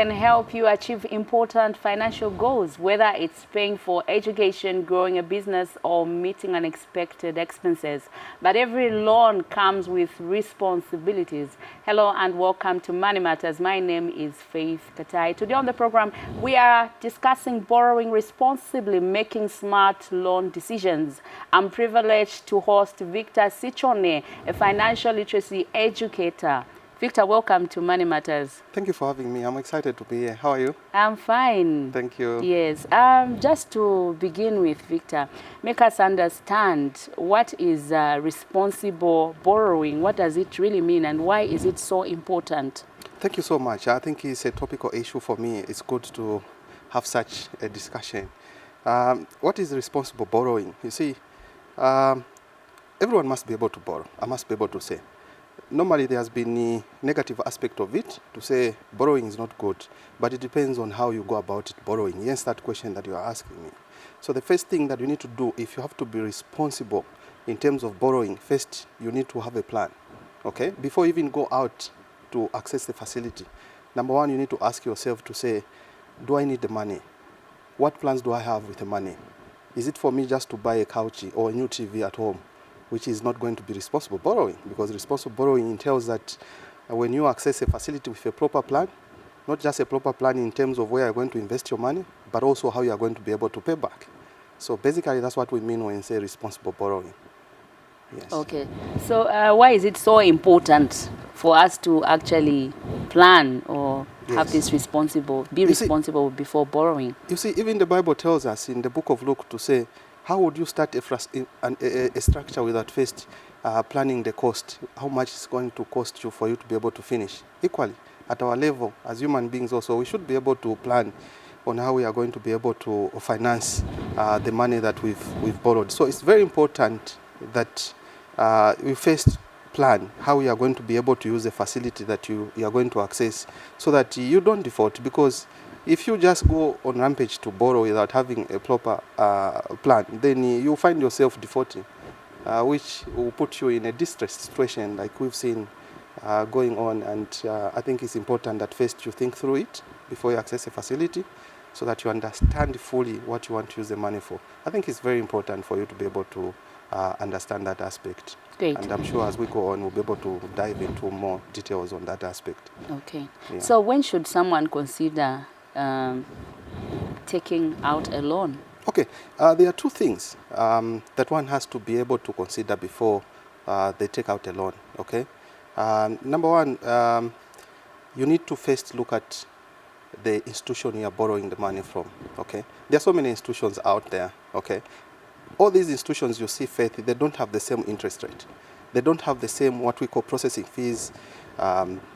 can help you achieve important financial goals, whether it's paying for education, growing a business, or meeting unexpected expenses. But every loan comes with responsibilities. Hello and welcome to Money Matters. My name is Faith Katai. Today on the program, we are discussing borrowing responsibly, making smart loan decisions. I'm privileged to host Victor Sichone, a financial literacy educator. Victor, welcome to Money Matters. Thank you for having me. I'm excited to be here. How are you? I'm fine. Thank you. Yes. Just to begin with, Victor, make us understand what is responsible borrowing. What does it really mean and why is it so important? Thank you so much. I think it's a topical issue for me. It's good to have such a discussion. What is responsible borrowing? You see, everyone must be able to borrow. I must be able to say. Normally, there has been a negative aspect of it to say borrowing is not good, but it depends on how you go about it, borrowing. Yes, that question that you are asking me. So the first thing that you need to do, if you have to be responsible in terms of borrowing, first you need to have a plan, okay? Before you even go out to access the facility, number one, you need to ask yourself to say, do I need the money? What plans do I have with the money? Is it for me just to buy a couch or a new TV at home? Which is not going to be responsible borrowing, because responsible borrowing entails that when you access a facility with a proper plan, not just a proper plan in terms of where you're going to invest your money, but also how you're going to be able to pay back. So basically, that's what we mean when we say responsible borrowing. Yes. Okay. So why is it so important for us to actually plan or have this responsible before borrowing? You see, even the Bible tells us in the book of Luke to say, how would you start a structure without first planning the cost? How much it's going to cost you for you to be able to finish? Equally, at our level, as human beings also, we should be able to plan on how we are going to be able to finance the money that we've borrowed. So it's very important that we first plan how we are going to be able to use the facility that you are going to access so that you don't default, because if you just go on rampage to borrow without having a proper plan, then you find yourself defaulting, which will put you in a distressed situation like we've seen going on. And I think it's important that first you think through it before you access a facility so that you understand fully what you want to use the money for. I think it's very important for you to be able to understand that aspect. Great. And I'm sure as we go on, we'll be able to dive into more details on that aspect. Okay. Yeah. So when should someone consider taking out a loan? Okay, there are two things that one has to be able to consider before they take out a loan, okay? Number one, you need to first look at the institution you are borrowing the money from, okay? There are so many institutions out there, okay? All these institutions you see, Faith, they don't have the same interest rate. They don't have the same what we call processing fees,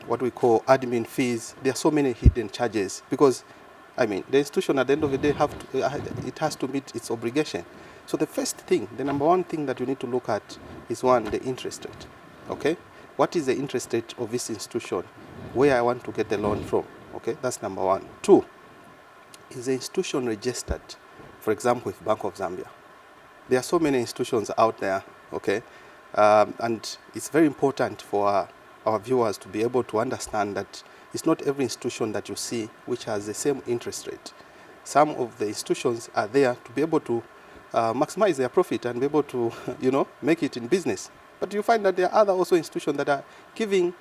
what we call admin fees. There are so many hidden charges because, I mean, the institution at the end of the day it has to meet its obligation. So the first thing, the number one thing that you need to look at is one, the interest rate. Okay, what is the interest rate of this institution? Where I want to get the loan from? Okay, that's number one. Two, is the institution registered? For example, with Bank of Zambia. There are so many institutions out there. Okay, and it's very important for our viewers to be able to understand that it's not every institution that you see which has the same interest rate. Some of the institutions are there to be able to maximize their profit and be able to, make it in business. But you find that there are other also institutions that are giving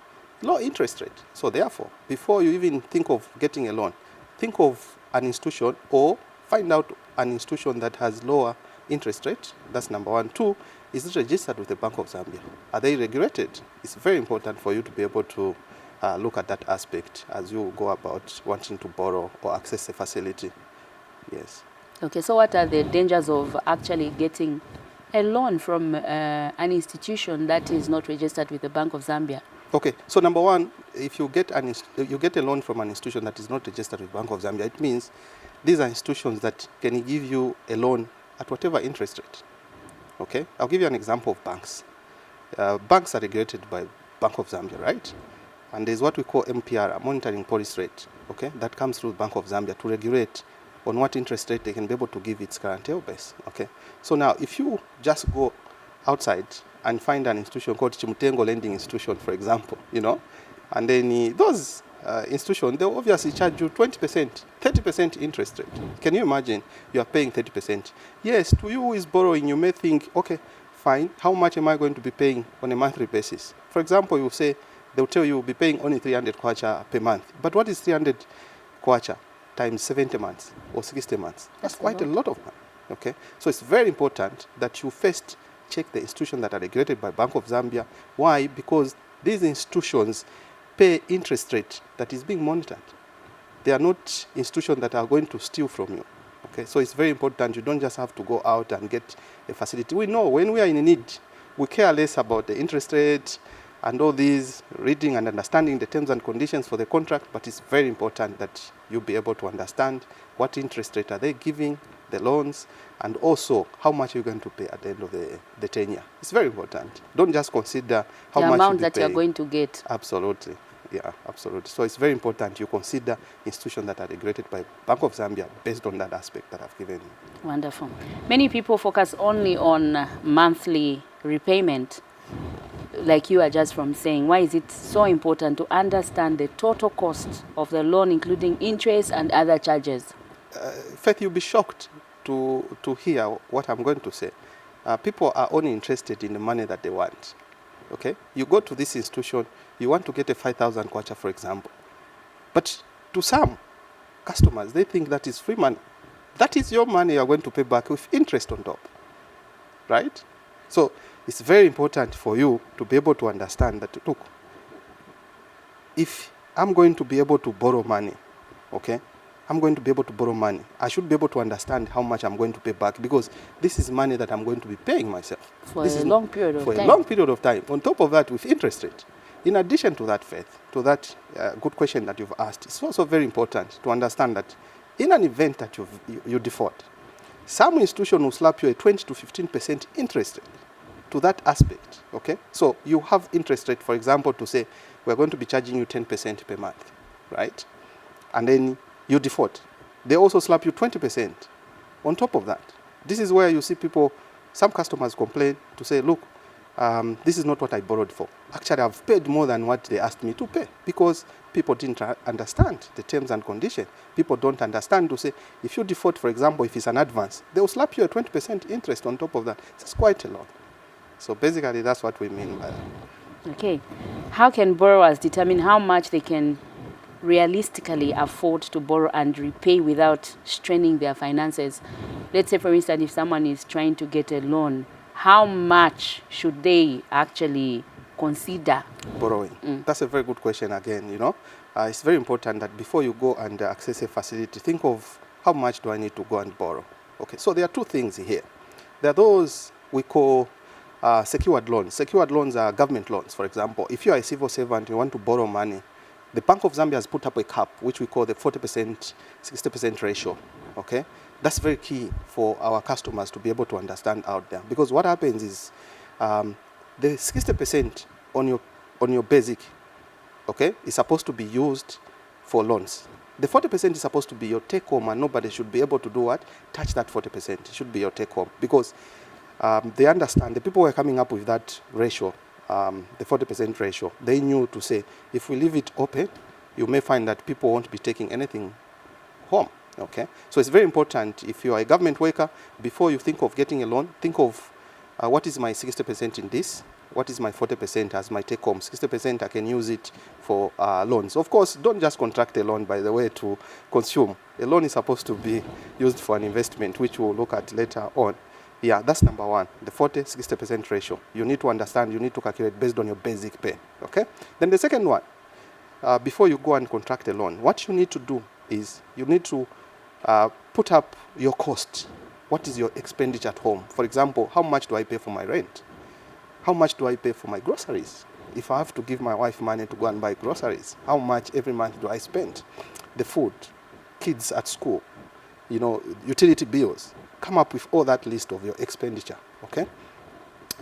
low interest rate. So therefore, before you even think of getting a loan, think of an institution or find out an institution that has lower interest rate. That's number one. Two, is it registered with the Bank of Zambia? Are they regulated? It's very important for you to be able to look at that aspect as you go about wanting to borrow or access a facility. Yes. Okay, so what are the dangers of actually getting a loan from an institution that is not registered with the Bank of Zambia? Okay, so number one, if you get a loan from an institution that is not registered with Bank of Zambia, it means these are institutions that can give you a loan at whatever interest rate. Okay, I'll give you an example of banks. Banks are regulated by Bank of Zambia, right? And there's what we call MPR, a monitoring policy rate, okay, that comes through Bank of Zambia to regulate on what interest rate they can be able to give its clientele base, okay? So now, if you just go outside and find an institution called Chimutengo Lending Institution, for example, and then those institution, they obviously charge you 20%, 30% interest rate. Can you imagine? You are paying 30%. Yes, to you who is borrowing, you may think, okay, fine, how much am I going to be paying on a monthly basis? For example, you say, they'll tell you you'll be paying only 300 kwacha per month. But what is 300 kwacha times 70 months or 60 months? That's quite a lot of money. Okay, so it's very important that you first check the institutions that are regulated by Bank of Zambia. Why? Because these institutions pay interest rate that is being monitored. They are not institutions that are going to steal from you. Okay, so it's very important. You don't just have to go out and get a facility. We know when we are in need, we care less about the interest rate and all these, reading and understanding the terms and conditions for the contract, but it's very important that you be able to understand what interest rate are they giving, the loans, and also how much you're going to pay at the end of the tenure. It's very important. Don't just consider how the much amount you'll be that you're paying. going to get. Absolutely. Yeah, absolutely. So it's very important you consider institutions that are regulated by Bank of Zambia based on that aspect that I've given you. Wonderful. Many people focus only on monthly repayment, like you are just from saying. Why is it so important to understand the total cost of the loan, including interest and other charges? Faith, you'll be shocked to hear what I'm going to say. People are only interested in the money that they want. Okay? You go to this institution, you want to get a 5,000 kwacha, for example. But to some customers, they think that is free money. That is your money you're going to pay back with interest on top. Right? So it's very important for you to be able to understand that, look, if I'm going to be able to borrow money, okay, I'm going to be able to borrow money, I should be able to understand how much I'm going to pay back, because this is money that I'm going to be paying myself. For this a is long period of for time. a long period of time. On top of that, with interest rate. In addition to that, Faith, to that good question that you've asked, it's also very important to understand that in an event that you default, some institution will slap you a 20 to 15% interest rate to that aspect. Okay, so you have interest rate, for example, to say we're going to be charging you 10% per month, right? And then you default. They also slap you 20% on top of that. This is where you see people, some customers complain to say, look, this is not what I borrowed for. Actually, I've paid more than what they asked me to pay, because people didn't understand the terms and conditions. People don't understand to say, if you default, for example, if it's an advance, they will slap you a 20% interest on top of that. It's quite a lot. So basically, that's what we mean by that. Okay. How can borrowers determine how much they can realistically afford to borrow and repay without straining their finances? Let's say, for instance, if someone is trying to get a loan, how much should they actually consider borrowing? That's a very good question again. You know, it's very important that before you go and access a facility, think of how much do I need to go and borrow. Okay, so there are two things here. There are those we call secured loans. Secured loans are government loans. For example, if you are a civil servant, you want to borrow money, the Bank of Zambia has put up a cap, which we call the 40%, 60% ratio. Okay, that's very key for our customers to be able to understand out there, because what happens is the 60% on your basic, okay, is supposed to be used for loans. The 40% is supposed to be your take home, and nobody should be able to do what? Touch that 40%. It should be your take home, because they understand, the people who are coming up with that ratio, the 40% ratio, they knew to say, if we leave it open, you may find that people won't be taking anything home. Okay, so it's very important, if you are a government worker, before you think of getting a loan, think of what is my 60% in this, what is my 40% as my take home. 60% I can use it for loans. Of course, don't just contract a loan, by the way, to consume. A loan is supposed to be used for an investment, which we'll look at later on. Yeah, that's number one, the 40-60% ratio. You need to understand, you need to calculate based on your basic pay. Okay, then the second one, before you go and contract a loan, what you need to do is you need to put up your cost. What is your expenditure at home? For example, how much do I pay for my rent? How much do I pay for my groceries? If I have to give my wife money to go and buy groceries, how much every month do I spend? The food, kids at school, you know, utility bills. Come up with all that list of your expenditure, okay?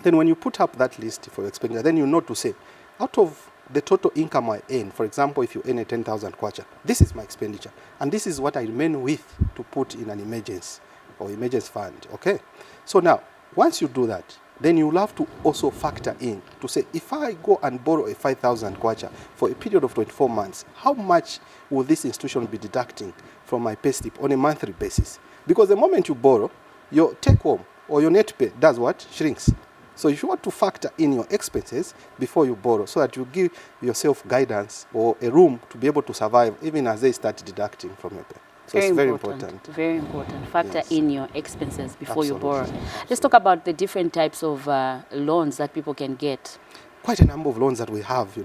Then when you put up that list for your expenditure, then you know to say, out of the total income I earn, for example, if you earn a 10,000 kwacha, this is my expenditure, and this is what I remain with to put in an emergency or emergency fund, okay? So now, once you do that, then you'll have to also factor in to say, if I go and borrow a 5,000 kwacha for a period of 24 months, how much will this institution be deducting from my pay slip on a monthly basis? Because the moment you borrow, your take home or your net pay does what? Shrinks. So you want to factor in your expenses before you borrow, so that you give yourself guidance or a room to be able to survive even as they start deducting from your pay. So it's very important. Very important. Factor in your expenses before you borrow. Absolutely. Let's talk about the different types of loans that people can get. Quite a number of loans that we have,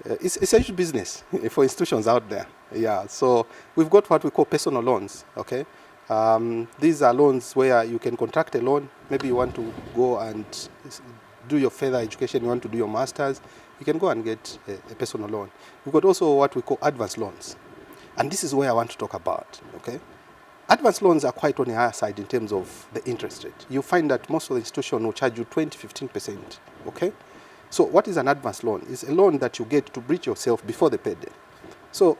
it's a huge business for institutions out there. Yeah, so we've got what we call personal loans, okay? These are loans where you can contract a loan. Maybe you want to go and do your further education, you want to do your master's, you can go and get a personal loan. We've got also what we call advance loans. And this is where I want to talk about, okay? Advance loans are quite on the higher side in terms of the interest rate. You find that most of the institutions will charge you 20-15%, okay? So what is an advance loan? It's a loan that you get to bridge yourself before the payday. So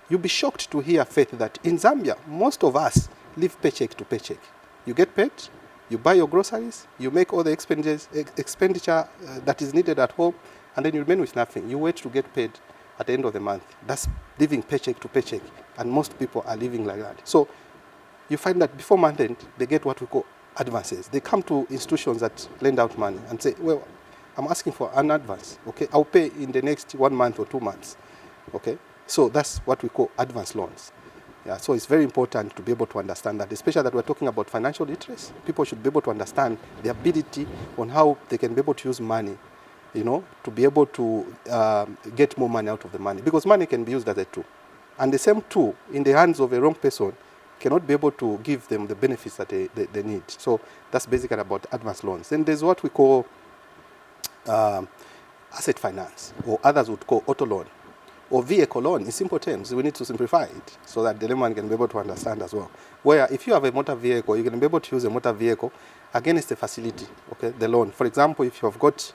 you'll be shocked to hear, Faith, that in Zambia, most of us live paycheck to paycheck. You get paid, you buy your groceries, you make all the expenditure that is needed at home, and then you remain with nothing. You wait to get paid at the end of the month. That's living paycheck to paycheck, and most people are living like that. So you find that before month end, they get what we call advances. They come to institutions that lend out money and say, well, I'm asking for an advance, okay? I'll pay in the next 1 month or 2 months, okay? So that's what we call advance loans. Yeah, so it's very important to be able to understand that, especially that we're talking about financial literacy. People should be able to understand the ability on how they can be able to use money, to be able to get more money out of the money. Because money can be used as a tool. And the same tool in the hands of a wrong person cannot be able to give them the benefits that they need. So that's basically about advance loans. Then there's what we call asset finance, or others would call auto loan, or vehicle loan. In simple terms, we need to simplify it so that the layman can be able to understand as well. Where if you have a motor vehicle, you can be able to use a motor vehicle against a facility, okay, the loan. For example, if you have got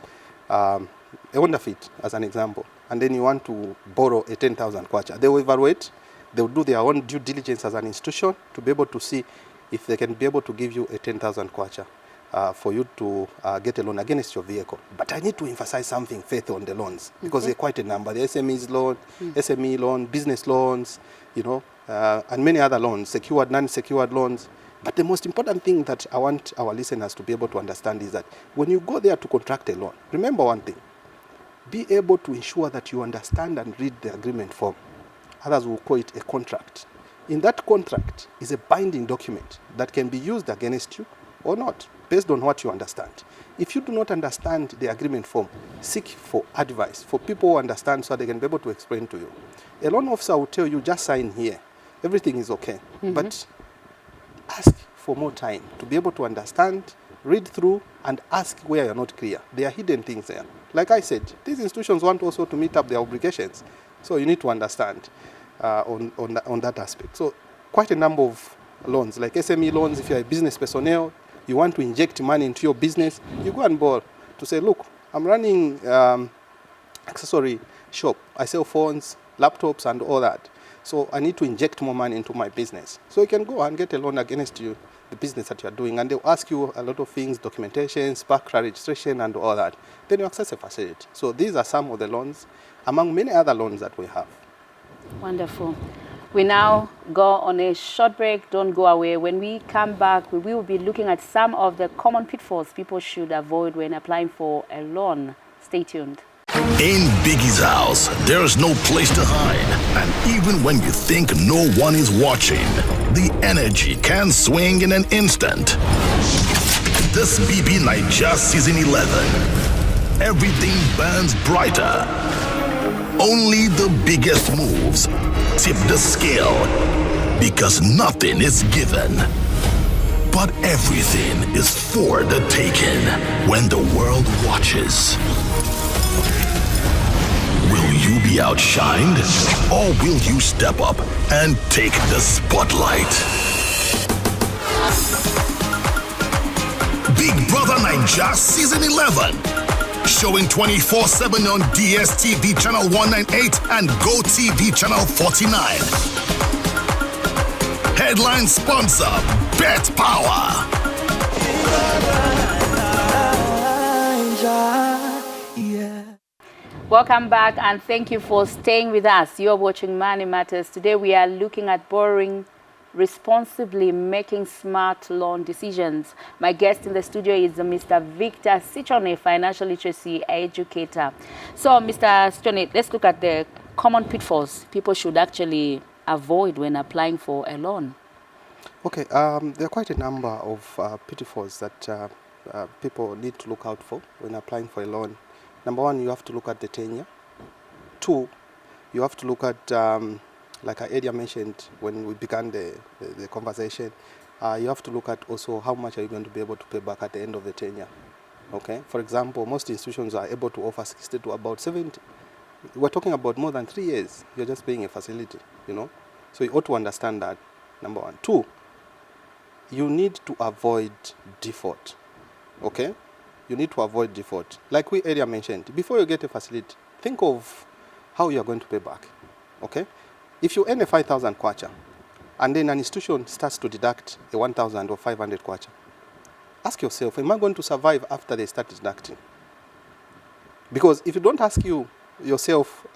a Honda Fit, as an example, and then you want to borrow a 10,000 kwacha, they will evaluate, they will do their own due diligence as an institution to be able to see if they can be able to give you a 10,000 kwacha for you to get a loan against your vehicle. But I need to emphasize something, Faith, on the loans, because they're quite a number. The SME loan, business loans, and many other loans, secured, non-secured loans. But the most important thing that I want our listeners to be able to understand is that when you go there to contract a loan, remember one thing: be able to ensure that you understand and read the agreement form. Others will call it a contract. In that contract is a binding document that can be used against you or not, based on what you understand. If you do not understand the agreement form, seek for advice, for people who understand, so they can be able to explain to you. A loan officer will tell you, just sign here, everything is okay. But ask for more time to be able to understand, read through, and ask where you're not clear. There are hidden things there. Like I said, these institutions want also to meet up their obligations. So you need to understand on that aspect. So quite a number of loans, like SME loans. If you're a business personnel, you want to inject money into your business, you go and borrow to say, look, I'm running accessory shop. I sell phones, laptops, and all that. So I need to inject more money into my business. So you can go and get a loan against you, the business that you're doing, and they'll ask you a lot of things, documentation, spark registration, and all that. Then you access a facility. So these are some of the loans, among many other loans that we have. Wonderful. We now go on a short break. Don't go away. When we come back, we will be looking at some of the common pitfalls people should avoid when applying for a loan. Stay tuned. In Biggie's house, there is no place to hide. And even when you think no one is watching, the energy can swing in an instant. This EP19 Season 11. Everything burns brighter. Only the biggest moves tip the scale, because nothing is given, but everything is for the taking when the world watches. Will you be outshined, or will you step up and take the spotlight? Big Brother Naija Season 11. Showing 24/7 on DSTV channel 198 and GoTV channel 49. Headline sponsor, Bet Power. God, yeah. Welcome back and thank you for staying with us. You're watching Money Matters. Today we are looking at borrowing responsibly, making smart loan decisions. My guest in the studio is Mr. Victor Sichone, financial literacy educator. So, Mr. Sichone, let's look at the common pitfalls people should actually avoid when applying for a loan. Okay, there are quite a number of pitfalls that people need to look out for when applying for a loan. Number one, you have to look at the tenure. Two, you have to look at, like I earlier mentioned when we began the conversation, you have to look at also how much are you going to be able to pay back at the end of the tenure. Okay, for example, most institutions are able to offer 60 to about 70. We're talking about more than 3 years. You're just paying a facility, you know. So you ought to understand that, number one. Two, you need to avoid default, okay? You need to avoid default. Like we earlier mentioned, before you get a facility, think of how you are going to pay back, okay? If you earn a 5,000 kwacha, and then an institution starts to deduct a 1,000 or 500 kwacha, ask yourself, am I going to survive after they start deducting? Because if you don't ask yourself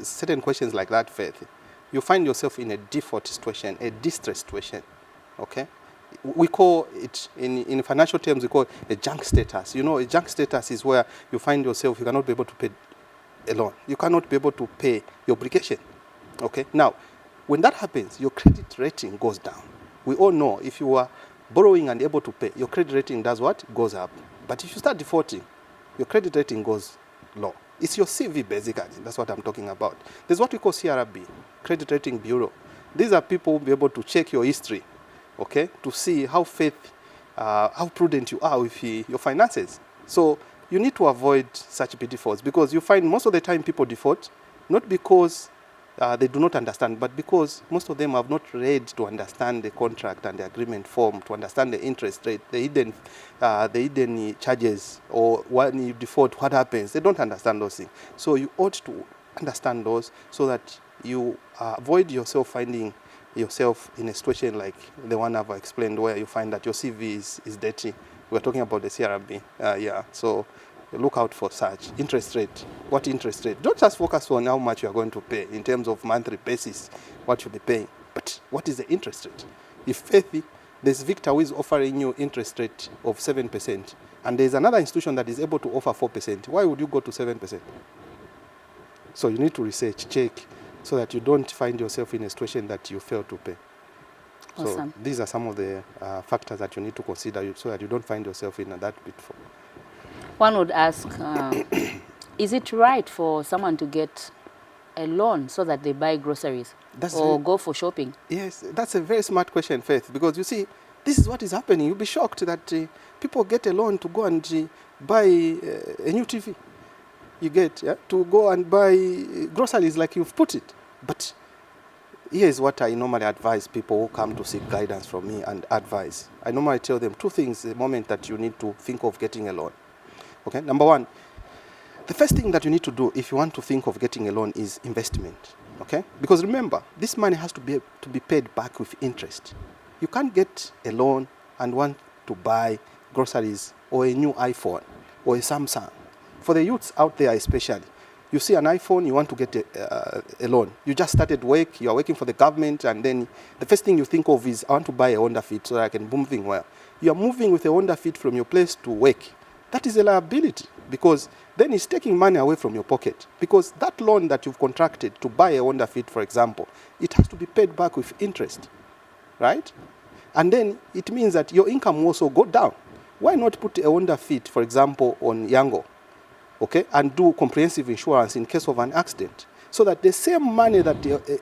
certain questions like that, Faith, you find yourself in a default situation, a distress situation, okay? We call it, in financial terms, we call it a junk status. You know, a junk status is where you find yourself, you cannot be able to pay a loan. You cannot be able to pay your obligation, okay? Now, when that happens, your credit rating goes down. We all know if you are borrowing and able to pay, your credit rating does what? Goes up. But if you start defaulting, your credit rating goes low. It's your CV, basically. That's what I'm talking about. There's what we call CRB, Credit Rating Bureau. These are people who will be able to check your history, okay, to see how how prudent you are with your finances. So you need to avoid such pitfalls because you find most of the time people default, not because they do not understand, but because most of them have not read to understand the contract and the agreement form, to understand the interest rate, the hidden charges, or when you default, what happens. They don't understand those things. So you ought to understand those so that you avoid yourself finding yourself in a situation like the one I've explained where you find that your CV is dirty. We're talking about the CRB. Yeah, so look out for such. Interest rate. What interest rate? Don't just focus on how much you are going to pay in terms of monthly basis, what you'll be paying, but what is the interest rate? If Faithy, there's Victor who is offering you interest rate of 7%, and there's another institution that is able to offer 4%, why would you go to 7%? So you need to research, check, so that you don't find yourself in a situation that you fail to pay. Awesome. So these are some of the factors that you need to consider so that you don't find yourself in that pitfall. One would ask, is it right for someone to get a loan so that they buy groceries or go for shopping? Yes, that's a very smart question, Faith, because you see, this is what is happening. You'll be shocked that people get a loan to go and buy a new TV. You get to go and buy groceries like you've put it. But here's what I normally advise people who come to seek guidance from me and advice. I normally tell them two things the moment that you need to think of getting a loan. Okay, number one, the first thing that you need to do if you want to think of getting a loan is investment. Okay, because remember, this money has to be paid back with interest. You can't get a loan and want to buy groceries or a new iPhone or a Samsung. For the youths out there especially, you see an iPhone, you want to get a loan. You just started work, you are working for the government, and then the first thing you think of is, I want to buy a Honda Fit so that I can move well. You are moving with a Honda Fit from your place to work. That is a liability because then it's taking money away from your pocket. Because that loan that you've contracted to buy a Honda Fit, for example, it has to be paid back with interest, right? And then it means that your income will also go down. Why not put a Honda Fit, for example, on Yango? Okay, and do comprehensive insurance in case of an accident, so that the same money that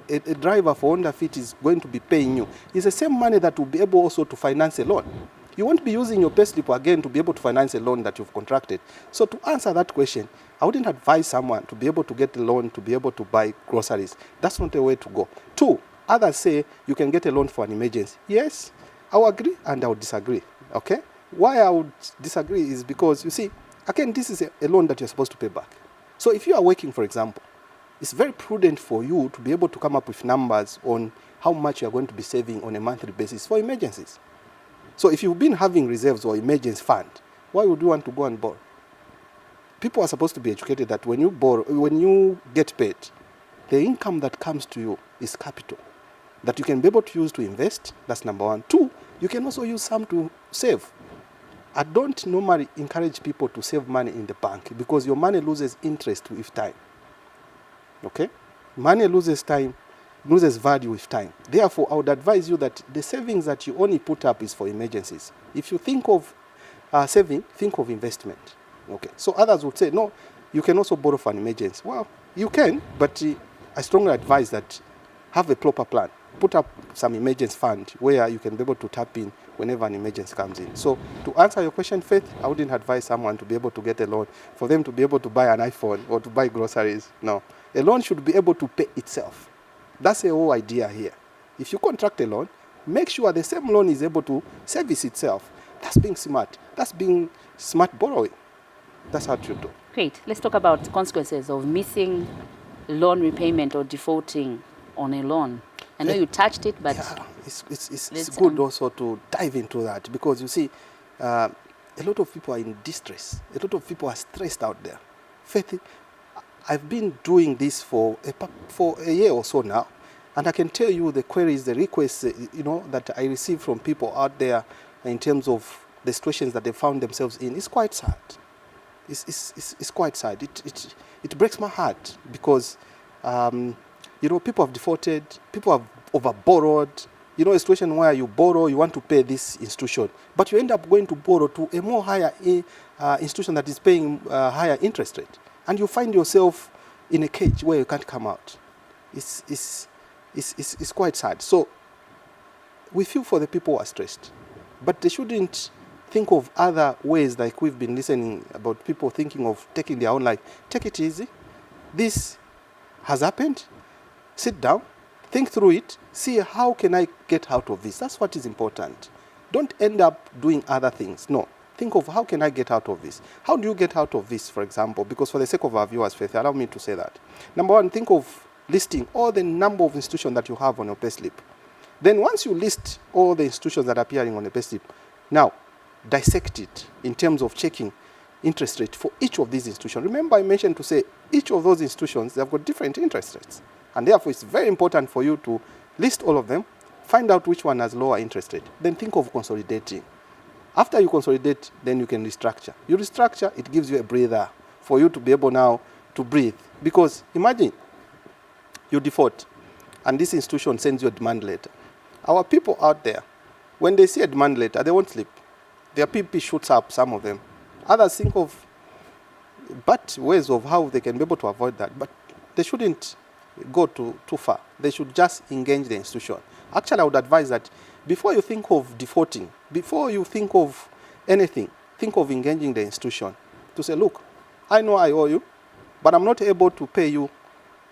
a driver for Honda Fit is going to be paying you is the same money that will be able also to finance a loan. You won't be using your payslip again to be able to finance a loan that you've contracted. So to answer that question, I wouldn't advise someone to be able to get a loan to be able to buy groceries. That's not the way to go. Two, others say you can get a loan for an emergency. Yes, I will agree and I will disagree. Okay, why I would disagree is because, you see, again, this is a loan that you're supposed to pay back. So if you are working, for example, it's very prudent for you to be able to come up with numbers on how much you're going to be saving on a monthly basis for emergencies. So if you've been having reserves or emergency fund, why would you want to go and borrow? people are supposed to be educated that when you borrow, when you get paid, the income that comes to you is capital that you can be able to use to invest. That's number one. Two, you can also use some to save. I don't normally encourage people to save money in the bank because your money loses interest with time. Okay? Money loses time, loses value with time. Therefore, I would advise you that the savings that you only put up is for emergencies. If you think of saving, think of investment. Okay? So others would say, no, you can also borrow for an emergency. Well, you can, but I strongly advise that have a proper plan. Put up some emergency fund where you can be able to tap in whenever an emergency comes in. So to answer your question, Faith, I wouldn't advise someone to be able to get a loan for them to be able to buy an iPhone or to buy groceries. No. A loan should be able to pay itself. That's the whole idea here. If you contract a loan, make sure the same loan is able to service itself. That's being smart. That's being smart borrowing. That's how you do. Great. Let's talk about consequences of missing loan repayment or defaulting on a loan. I know you touched it, but yeah, it's good also to dive into that because you see, a lot of people are in distress. A lot of people are stressed out there. Faith, I've been doing this for a year or so now, and I can tell you the queries, the requests, that I receive from people out there in terms of the situations that they found themselves in. It's quite sad. It's quite sad. It breaks my heart because. People have defaulted, people have over-borrowed. A situation where you borrow, you want to pay this institution, but you end up going to borrow to a more higher institution that is paying higher interest rate. And you find yourself in a cage where you can't come out. It's quite sad. So we feel for the people who are stressed, but they shouldn't think of other ways like we've been listening about people thinking of taking their own life. Take it easy. This has happened. Sit down, think through it, see how can I get out of this. That's what is important. Don't end up doing other things. No. Think of how can I get out of this. How do you get out of this, for example? Because for the sake of our viewers, Faith, allow me to say that. Number one, think of listing all the number of institutions that you have on your payslip. Then once you list all the institutions that are appearing on the payslip, now dissect it in terms of checking interest rate for each of these institutions. Remember I mentioned to say each of those institutions, they've got different interest rates. And therefore, it's very important for you to list all of them, find out which one has lower interest rate, then think of consolidating. After you consolidate, then you can restructure. You restructure, it gives you a breather for you to be able now to breathe. Because imagine you default, and this institution sends you a demand letter. Our people out there, when they see a demand letter, they won't sleep. Their PP shoots up, some of them. Others think of bad ways of how they can be able to avoid that, but they shouldn't go too far. They should just engage the institution. Actually, I would advise that before you think of defaulting, before you think of anything, think of engaging the institution to say, look, I know I owe you, but I'm not able to pay you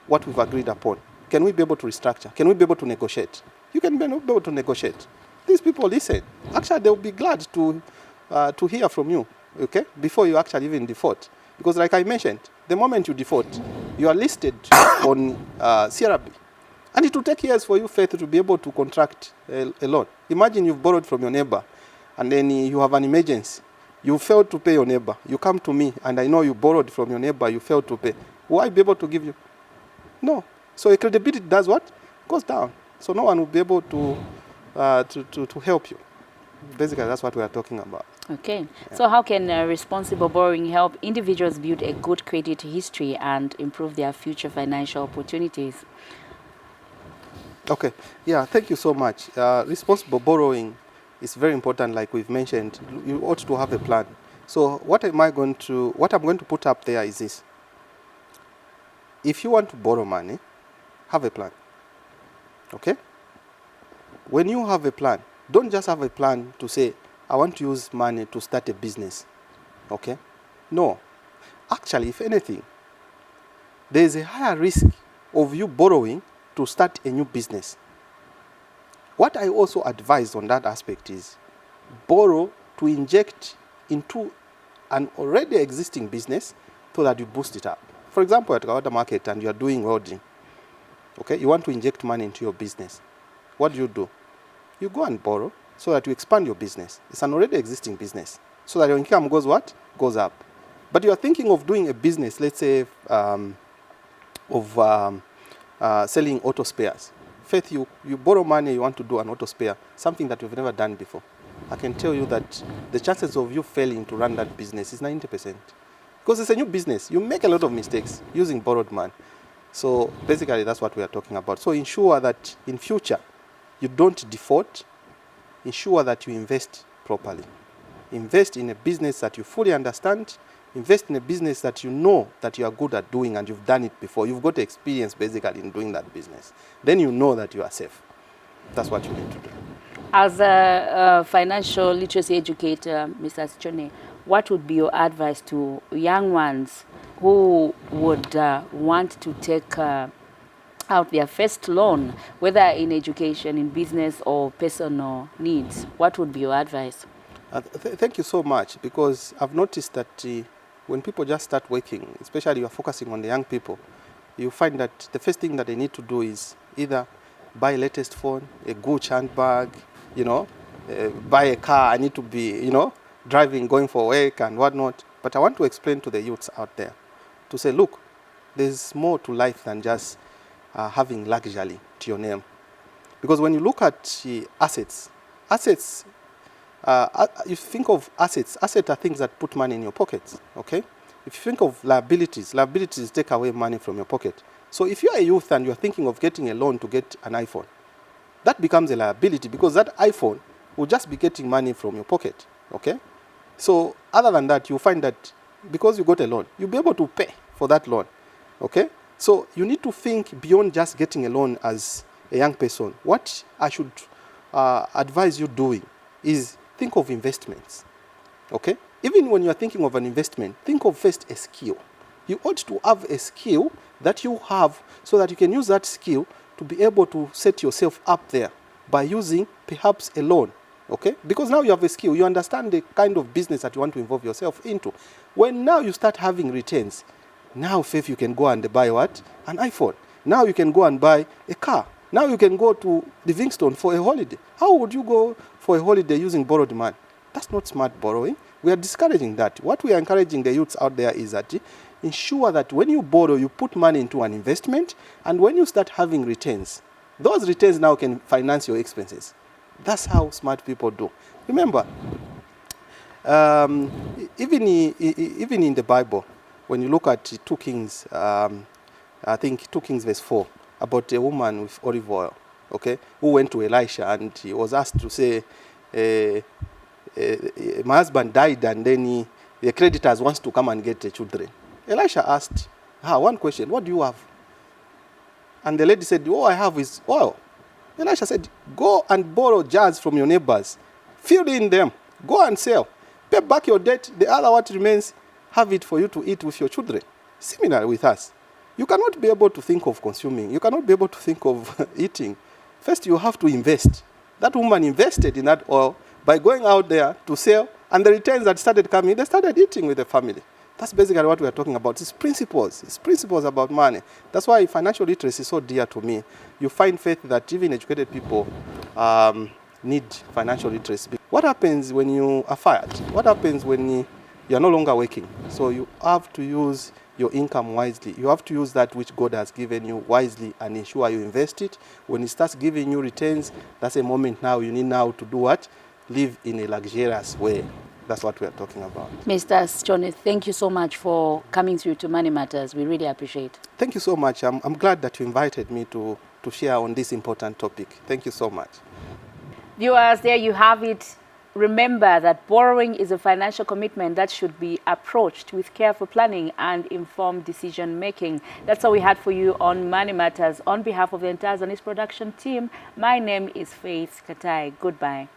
what we've agreed upon. Can we be able to restructure? Can we be able to negotiate? You can be able to negotiate. These people listen. Actually, they'll be glad to hear from you, okay, before you actually even default. Because like I mentioned, the moment you default, you are listed on CRB. And it will take years for you, Faith, to be able to contract a loan. Imagine you've borrowed from your neighbor, and then you have an emergency. You failed to pay your neighbor. You come to me, and I know you borrowed from your neighbor, you failed to pay. Will I be able to give you? No. So your credibility does what? Goes down. So no one will be able to help you. Basically, that's what we are talking about. Okay. Yeah. So how can responsible borrowing help individuals build a good credit history and improve their future financial opportunities? Okay. Yeah, thank you so much. Responsible borrowing is very important, like we've mentioned. You ought to have a plan. So what I'm going to put up there is this. If you want to borrow money, have a plan. Okay? When you have a plan, don't just have a plan to say, I want to use money to start a business. Okay? No. Actually, if anything, there is a higher risk of you borrowing to start a new business. What I also advise on that aspect is borrow to inject into an already existing business so that you boost it up. For example, at Kawata Market and you are doing welding. Okay? You want to inject money into your business. What do? You go and borrow so that you expand your business. It's an already existing business. So that your income goes what? Goes up. but you are thinking of doing a business, let's say, selling auto spares. Faith, you borrow money, you want to do an auto spare, something that you've never done before. I can tell you that the chances of you failing to run that business is 90%. Because it's a new business. You make a lot of mistakes using borrowed money. So basically, that's what we are talking about. So ensure that in future, you don't default. Ensure that you invest properly. Invest in a business that you fully understand. Invest in a business that you know that you are good at doing and you've done it before. You've got experience basically in doing that business. Then you know that you are safe. That's what you need to do. As a financial literacy educator, Mr. Sichone, what would be your advice to young ones who would want to take out their first loan, whether in education, in business, or personal needs? What would be your advice? Thank you so much, because I've noticed that when people just start working, especially you're focusing on the young people, you find that the first thing that they need to do is either buy a latest phone, a Gucci handbag, buy a car. I need to be, driving, going for work and whatnot. But I want to explain to the youths out there to say, look, there's more to life than just having luxury to your name. Because when you look at assets, you think of assets are things that put money in your pockets, okay? If you think of liabilities take away money from your pocket. So if you're a youth and you're thinking of getting a loan to get an iPhone, that becomes a liability, because that iPhone will just be getting money from your pocket, okay? So other than that, you find that because you got a loan, you'll be able to pay for that loan, okay? So you need to think beyond just getting a loan as a young person. What I should advise you doing is think of investments, okay? Even when you are thinking of an investment, think of first a skill. You ought to have a skill that you have so that you can use that skill to be able to set yourself up there by using perhaps a loan, okay? Because now you have a skill, you understand the kind of business that you want to involve yourself into. When now you start having returns, now, Faith, you can go and buy what? An iPhone. Now you can go and buy a car. Now you can go to Livingstone for a holiday. How would you go for a holiday using borrowed money? That's not smart borrowing. We are discouraging that. What we are encouraging the youths out there is that ensure that when you borrow, you put money into an investment, and when you start having returns, those returns now can finance your expenses. That's how smart people do. Remember, even in the Bible, when you look at 2 Kings, I think 2 Kings verse 4, about a woman with olive oil, okay, who went to Elisha and he was asked to say, my husband died and then the creditors wants to come and get the children. Elisha asked her one question, what do you have? And the lady said, all I have is oil. Elisha said, go and borrow jars from your neighbors, fill in them, go and sell, pay back your debt, the other what remains, have it for you to eat with your children. Similar with us. You cannot be able to think of consuming. You cannot be able to think of eating. First, you have to invest. That woman invested in that oil by going out there to sell, and the returns that started coming, they started eating with the family. That's basically what we are talking about. It's principles. It's principles about money. That's why financial literacy is so dear to me. You find, Faith, that even educated people need financial literacy. What happens when you are fired? What happens when you are no longer working? So you have to use your income wisely. You have to use that which God has given you wisely and ensure you invest it. When it starts giving you returns, that's a moment now you need now to do what? Live in a luxurious way. That's what we are talking about. Mr. Sichone, thank you so much for coming through to Money Matters. We really appreciate it. Thank you so much. I'm glad that you invited me to share on this important topic. Thank you so much. Viewers, there you have it. Remember that borrowing is a financial commitment that should be approached with careful planning and informed decision making. That's all we had for you on Money Matters. On behalf of the entire Zonis production team, my name is Faith Katai. Goodbye.